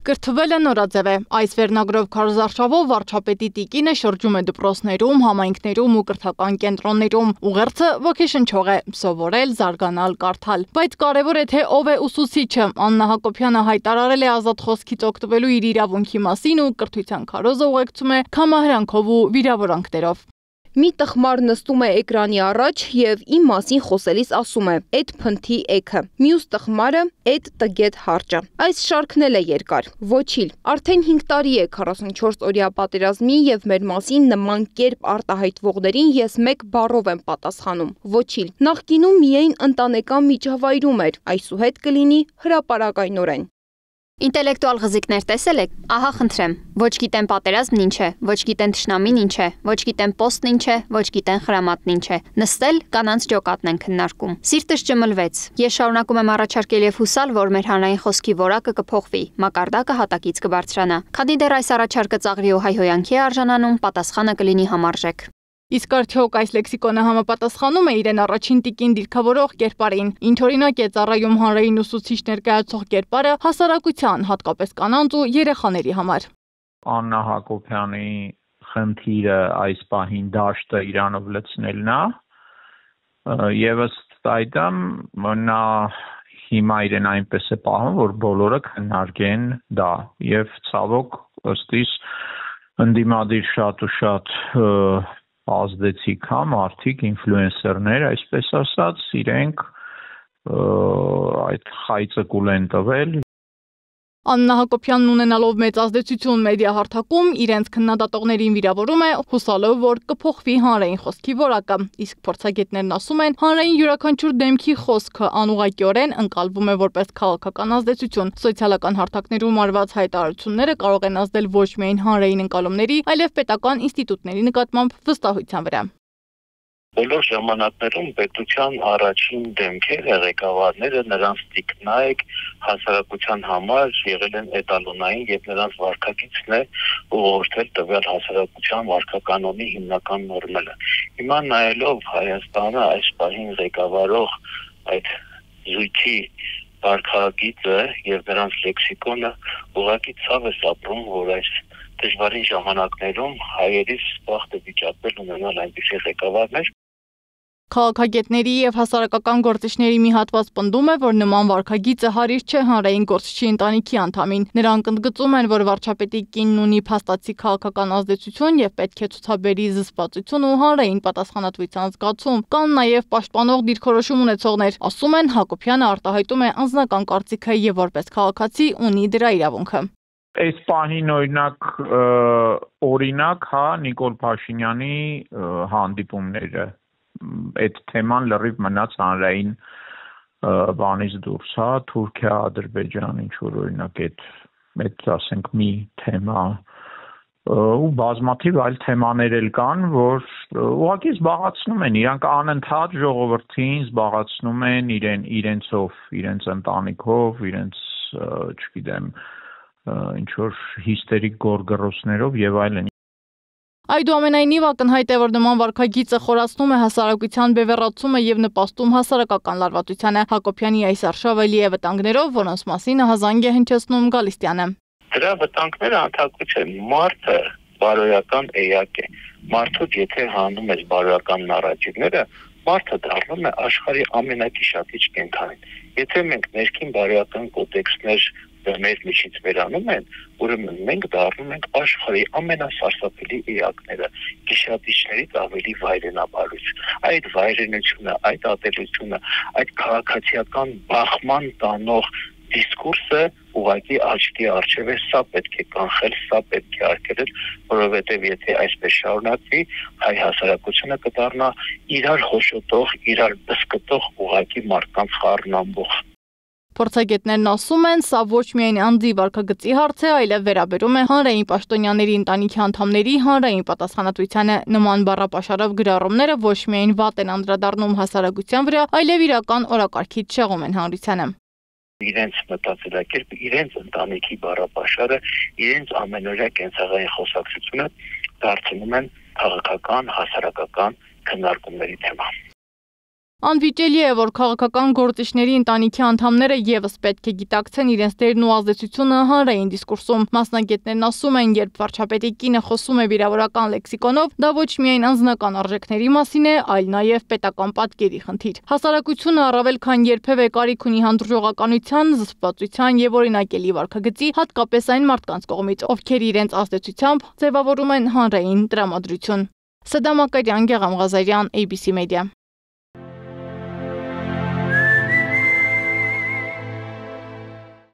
Կրթվել է նորաձև է։ Այս վերնագրով քարոզարշավով վարչապետի տիկինը շրջում է դպրոցներում, համայնքներում ու կրթական կենտրոններում։ Ուղերձը ոգեշնչող է՝ սովորել, զարգանալ, կարդալ։ Բայց կարևոր է, թե ով է ուսուցիչը։ Աննա Հակոբյանը հայտարարել է ազատ խոսքից օգտվելու իր իրավունքի մասին ու կրթության քարոզը ուղեկցում է քամահրանքով ու վիրավորանքներով։ Մի տխմար նստում է էկրանի առաջ և իմ մասին խոսելիս ասում է. «Էդ փնթի էգը», մյուս տխմարը «Էդ տգետ հարճը»։ Այս շարքն էլ է երկար։ Ոչիլ, արդեն 5 տարի է 44-օրյա պատերազմի և մեր մասին նման կերպ արտահայտվողներին ես մեկ բառով եմ պատասխանում՝ ոչիլ։ Նախկինում միայն ընտանեկան միջավայրում էր, այսուհետ կլինի հրապարակայնորեն։ Ինտելեկտուալ ղզիկներ տեսել եք, ահա խնդրեմ, ոչ գիտեն պատերազմն ինչ է, ոչ գիտեն թշնամին ինչ է, ոչ գիտեն պոստն ինչ է, ոչ գիտեն խրամատն ինչ է, նստել կանանց ջոկատն են քննարկում։ Սիրտս ջմլվեց, ես շարունակում եմ առաջարկել և հուսալ, որ մեր հանրային խոսքի որակը կփոխվի, մակարդակը հատակից կբարձրանա, քանի դեռ այս առաջարկը ծաղրի ու հայհոյանքի է արժանանում, պատասխանը կլինի համարժեք։ Իսկ արդյոք այս լեքսիկոնը համապատասխանում է իրեն առաջին տիկին դիրքավորող կերպարին, ինչ օրինակ է ծառայում հանրային ուսուցիչ ներկայացող կերպարը հասարակության, հատկապես կանանց ու երեխաների համար։ Աննա Հակոբյանի խնդիրը այս պահին դաշտը իրանով լցնելն է, եւ ըստ այդմ նա հիմա իրեն այնպես է պահում, որ բոլորը քննարկեն դա, եւ ցավոք ըստ իս ընդդիմադիր շատ ու շատ ազդեցիկ մարդիկ, ինֆլուենսերներ, այսպես ասած, իրենք այդ խայծը կուլ են տվել։ Աննա Հակոբյանն ունենալով մեծ ազդեցություն մեդիահարթակում, իրենց քննադատողներին վիրավորում է, հուսալով, որ կփոխվի հանրային խոսքի որակը։ Իսկ փորձագետներն ասում են, հանրային յուրաքանչյուր դեմքի խոսքը անուղղակիորեն ընկալվում է որպես քաղաքական ազդեցություն։ Սոցիալական հարթակներում արված հայտարարությունները կարող են ազդել ոչ միայն հանրային ընկալումների, այլև պետական ինստիտուտների նկատմամբ վստահության վրա։ Բոլոր ժամանակներում պետության առաջին դեմքերը, ղեկավարները, նրանց տիկնայք հասարակության համար եղել են էտալոնային եւ նրանց վարքագիծն է ուղղորդել տվյալ հասարակության վարքականոնի հիմնական նորմերը։ Հիմա նայելով Հայաստանը այս պահին ղեկավարող այդ զույգի վարքագիծը եւ նրանց լեքսիկոնը ուղղակի ցավ է սապրում, որ այս դժվարին ժամանակներում հայերիս բախտը վիճակվել ունենալ այնպիսի ղեկավարներ։ Քաղաքագետների և հասարակական գործիչների մի հատված պնդում է, որ նման վարքագիծը հարիր չէ հանրային գործչի ընտանիքի անդամին։ Նրանք ընդգծում են, որ վարչապետի կինն ունի փաստացի քաղաքական ազդեցություն և պետք է ցուցաբերի զսպվածություն ու հանրային պատասխանատվության զգացում։ Կան նաև պաշտպանող դիրքորոշում ունեցողներ։ Ասում են, Հակոբյանը արտահայտում է անձնական կարծիքը և որպես քաղաքացի ունի դրա իրավունքը։ Այս պահին օրինակ, Նիկոլ Փաշինյանի հանդիպումները, այդ թեման լրիվ մնաց հանրային բանից դուրս, Թուրքիա, Ադրբեջան, ինչ որ օրինակ այդ ասենք մի թեմա ու բազմաթիվ այլ թեմաներ էլ կան, որ ուղղակի զբաղացնում են, իրանք անընդհատ ժողովրդին զբաղացնում են իրենցով, իրենց ընտանիքով, իրենց, չգիտեմ, ինչ որ հիստերիկ գորգռոցներով եւ այլն։ Այդուամենայնիվ ակնհայտ է, որ նման վարքագիծը խորացնում է հասարակության բևեռացումը եւ նպաստում հասարակական լարվածությանը։ Հակոբյանի այս արշավը լի է վտանգներով, որոնց մասին հազանգ է հնչեցնում Գալստյանը։ Դրա վտանգները անթակուց են։ Մարդը բարոյական էակ է։ Մարդուց եթե հանում ես բարոյական նարատիվները, մարդը դառնում է աշխարհի ամենակիշատիչ կենդանին։ Եթե մենք ներքին բարոյական կոդեքսներ մեր միջից վերանում են, ուրեմն մենք դառնում ենք աշխարհի ամենասարսափելի էակները, գիշատիչներից ավելի վայրենաբարույց։ Այդ վայրենությունը, այդ ատելությունը, այդ քաղաքացիական բախման տանող դիսկուրսը ուղղակի աչքի առջև է, սա պետք է կանխել, սա պետք է արգելել, որովհետև եթե այսպես շարունակվի, հայ հասարակությունը կդառնա իրար հոշոտող, իրար բսկտող ուղղակի մարդկանց խառնամբող։ Փորձագետներն ասում են, սա ոչ միայն անձի վարքագծի հարց է, այլև վերաբերում է հանրային պաշտոնյաների ընտանիքի անդամների հանրային պատասխանատվությանը։ Նման բառապաշարով գրառումները ոչ միայն վատ են անդրադառնում հասարակության վրա, այլև իրական օրակարգից շեղում են հանրությանը։ Իրենց մտածելակերպը, իրենց ընտանիքի բառապաշարը, իրենց ամենօրյա կենցաղային խոսակցությունը դարձնում են քաղաքական, հասարակական քննարկումների թեմա։ Անվիճելի է, որ քաղաքական գործիչների ընտանիքի անդամները եւս պետք է գիտակցեն իրենց դերն ու ազդեցությունը հանրային դիսկուրսում։ Մասնագետներն ասում են, երբ վարչապետի կինը խոսում է վիրավորական լեքսիկոնով, դա ոչ միայն անձնական արժեքների մասին է, այլ նաեւ պետական պատկերի խնդիր։ Հասարակությունը առավել քան երբևէ կարիք ունի հանդուրժողականության, զսպվածության եւ օրինակելի վարքագծի, հատկապես այն մարդկանց կողմից, ովքեր իրենց ազդեցությամբ ձևավորում են հանրային տրամադրություն։ Սադամ Ակարյան, Գեղամ Ղազարյան, ABC Media։